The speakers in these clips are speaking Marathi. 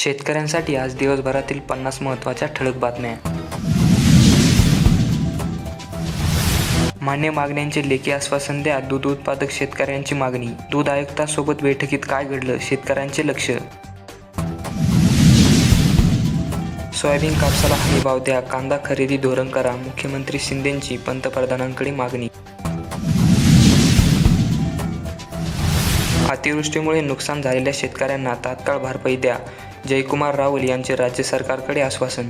शेतकऱ्यांसाठी आज दिवसभरातील 50 महत्त्वाच्या ठळक बातम्या. मान्य मागण्यांचे लेखी आश्वासन द्या. दूध उत्पादक शेतकऱ्यांची मागणी. दूध आयुक्तांसोबत बैठकीत काय घडलं? शेतकऱ्यांचे लक्ष. सोयाबीन कापसाला हमीभाव द्या. कांदा खरेदी धोरण करा. मुख्यमंत्री शिंदेंची पंतप्रधानांकडे मागणी. अतिवृष्टीमुळे नुकसान झालेल्या शेतकऱ्यांना तात्काळ भरपाई द्या. जयकुमार रावल यांचे राज्य सरकारकडे आश्वासन.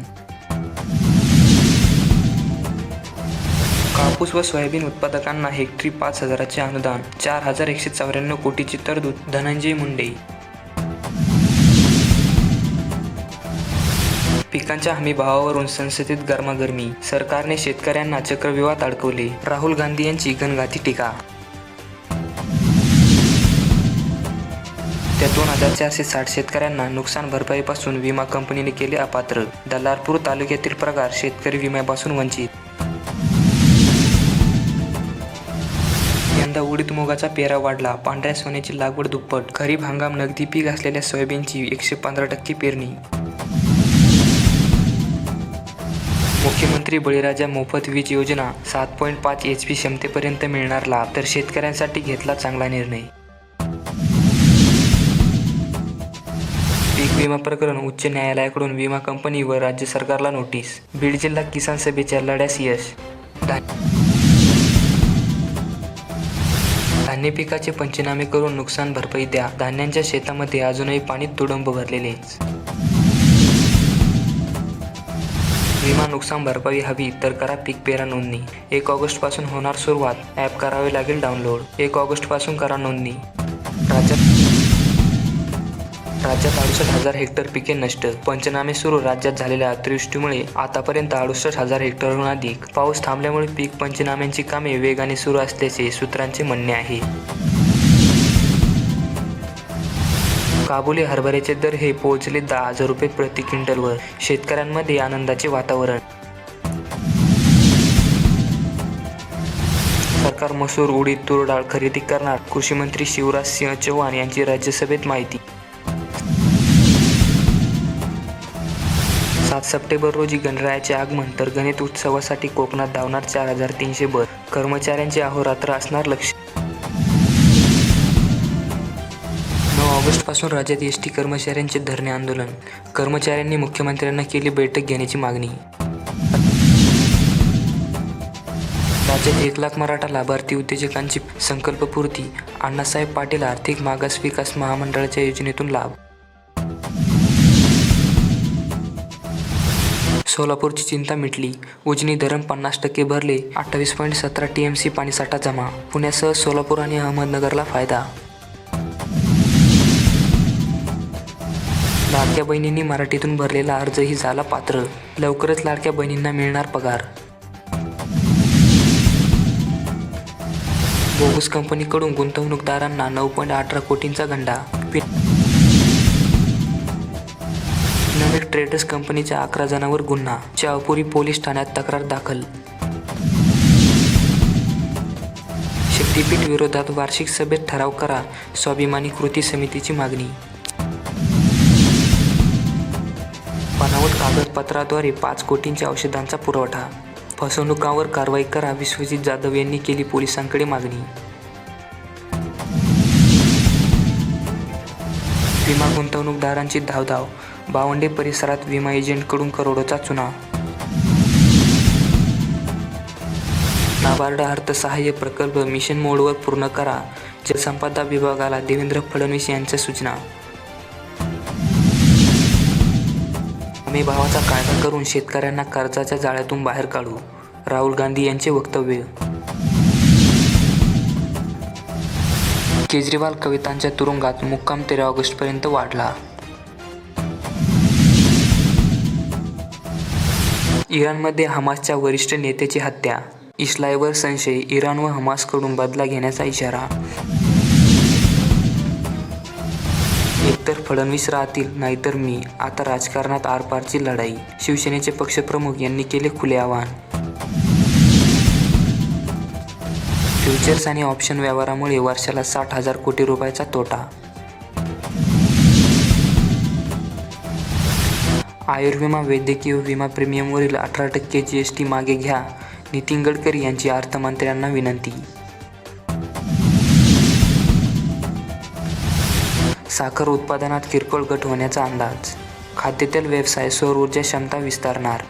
कापूस व सोयाबीन उत्पादकांना हेक्टरी 5,000चे अनुदान. 4,194 कोटीची तरतूद. धनंजय मुंडे. पिकांच्या हमीभावावरून संसदेत गरमागरमी. सरकारने शेतकऱ्यांना चक्रव्यूहात अडकवले. राहुल गांधी यांची घणघाती टीका. त्या 2,460 शेतकऱ्यांना नुकसान भरपाईपासून विमा कंपनीने केले अपात्र. दलारपूर तालुक्यातील प्रगार शेतकरी विम्यापासून वंचित. यंदा उडीद मुगाचा पेरा वाढला. पांढऱ्या सोन्याची लागवड दुप्पट. खरीप हंगाम नगदी पीक असलेल्या सोयाबीनची 115% पेरणी. मुख्यमंत्री बळीराजा मोफत वीज योजना. 7.5 HP क्षमतेपर्यंत मिळणार लाभ. तर शेतकऱ्यांसाठी घेतला चांगला निर्णय. पीक विमा प्रकरण. उच्च न्यायालयाकडून विमा कंपनी व राज्य सरकारला नोटीस. बीड जिल्हा किसान सभेच्या लढ्यास यश. धान्य पिकाचे पंचनामे करून नुकसान भरपाई द्या. धान्यांच्या शेतामध्ये अजूनही पाणी तुडुंब भरलेलेच. विमा नुकसान भरपाई हवी तर करा पीक पेरा नोंदणी. 1 ऑगस्टपासून होणार सुरुवात. ॲप करावे लागेल डाउनलोड. 1 ऑगस्टपासून करा नोंदणी. राज्यात 68,000 हेक्टर पिके नष्ट. पंचनामे सुरू. राज्यात झालेल्या अतिवृष्टीमुळे आतापर्यंत 68,000 हेक्टरहून अधिक. पाऊस थांबल्यामुळे पीक पंचनाम्यांची कामे वेगाने सुरू असल्याचे सूत्रांचे म्हणणे आहे. काबुली हरभऱ्याचे दर हे पोहोचले 10,000 रुपये प्रति क्विंटलवर. शेतकऱ्यांमध्ये आनंदाचे वातावरण. सरकार मसूर, उडीद, तूर डाळ खरेदी करणार. कृषी मंत्री शिवराज सिंह चौहान यांची राज्यसभेत माहिती. 7 सप्टेंबर रोजी गणरायाचे आगमन. तर गणेश उत्सवासाठी कोकणात धावणार 4,300 बस. कर्मचाऱ्यांचे अहोरात्र असणार लक्ष. 9 ऑगस्टपासून राज्यात एसटी कर्मचाऱ्यांचे धरणे आंदोलन. कर्मचाऱ्यांनी मुख्यमंत्र्यांना केली बैठक घेण्याची मागणी. राज्यात 1 लाख मराठा लाभार्थी उद्योजकांची संकल्पपूर्ती. अण्णासाहेब पाटील आर्थिक मागास विकास महामंडळाच्या योजनेतून लाभ. सोलापूरची चिंता मिटली. उजनी धरण 50% भरले. 28.17 TMC पाणीसाठा जमा. पुण्यासह सोलापूर आणि अहमदनगरला फायदा. लाडक्या बहिणींनी मराठीतून भरलेला अर्जही झाला पात्र. लवकरच लाडक्या बहिणींना मिळणार पगार. बोगस कंपनीकडून गुंतवणूकदारांना 9.18 कोटींचा गंडा. नवीन ट्रेडर्स कंपनीच्या 11 जणांवर गुन्हा. चावपुरी पोलीस ठाण्यात तक्रार दाखल. शक्तीपीठ विरोधात वार्षिक सभेत ठराव करा. स्वाभिमानी कृती समितीची मागणी. बनावट कागदपत्राद्वारे 5 कोटींच्या औषधांचा पुरवठा. फसवणुकांवर कारवाई करा. विश्वजित जाधव यांनी केली पोलिसांकडे मागणी. विमा गुंतवणूकदारांची धावधाव. बावंडे परिसरात विमा एजंटकडून करोडोचा चुना. नाबार्ड अर्थसहाय्य प्रकल्प मिशन मोडवर पूर्ण करा. जलसंपदा विभागाला देवेंद्र फडणवीस यांच्या सूचना. हमीभावाचा कायदा करून शेतकऱ्यांना कर्जाच्या जाळ्यातून बाहेर काढू. राहुल गांधी यांचे वक्तव्य. केजरीवाल कवितांच्या तुरुंगात. मुक्काम 13 ऑगस्टपर्यंत वाढला. इराणमध्ये हमासच्या वरिष्ठ नेत्याची हत्या. इस्रायलवर संशय. इराण व हमासकडून बदला घेण्याचा इशारा. एकतर फडणवीस राहतील नाहीतर मी. आता राजकारणात आरपारची लढाई. शिवसेनेचे पक्षप्रमुख यांनी केले खुले आवाहन. फ्युचर्स आणि ऑप्शन व्यवहारामुळे वर्षाला 60,000 कोटी रुपयाचा तोटा. आयुर्विमा वैद्यकीय विमा प्रीमियमवरील 18% GST मागे घ्या, नितीन गडकरी यांची अर्थमंत्र्यांना विनंती. साखर उत्पादनात किरकोळ घट होण्याचा अंदाज, खाद्यतेल व्यवसाय सौर ऊर्जा क्षमता विस्तारणार.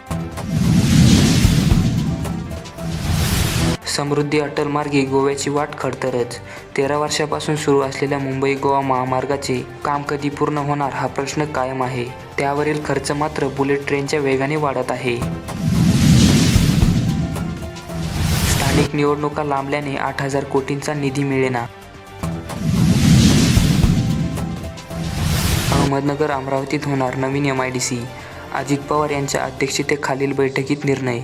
समृद्धी अटल मार्गे गोव्याची वाट खडतरच, 13 वर्षापासून सुरू असलेल्या मुंबई गोवा महामार्गाचे काम कधी पूर्ण होणार हा प्रश्न कायम आहे. त्यावरील खर्च मात्र बुलेट ट्रेनच्या वेगाने वाढत आहे. स्थानिक निवडणुका लांबल्याने 8,000 कोटींचा निधी मिळेना. अहमदनगर अमरावतीत होणार नवीन MIDC, अजित पवार यांच्या अध्यक्षतेखालील बैठकीत निर्णय.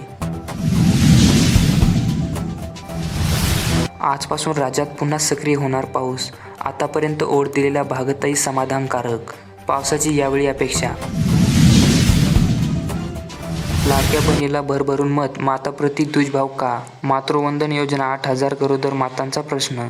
आजपासून राज्यात पुन्हा सक्रिय होणार पाऊस, आतापर्यंत ओढ दिलेल्या भागातही समाधानकारक, पावसाची यावेळी अपेक्षा. लाडक्या बहिणीला भरभरून मत, माताप्रती दुजाभाव का? मातृवंदन योजना 8,000 गरोदर मातांचा प्रश्न.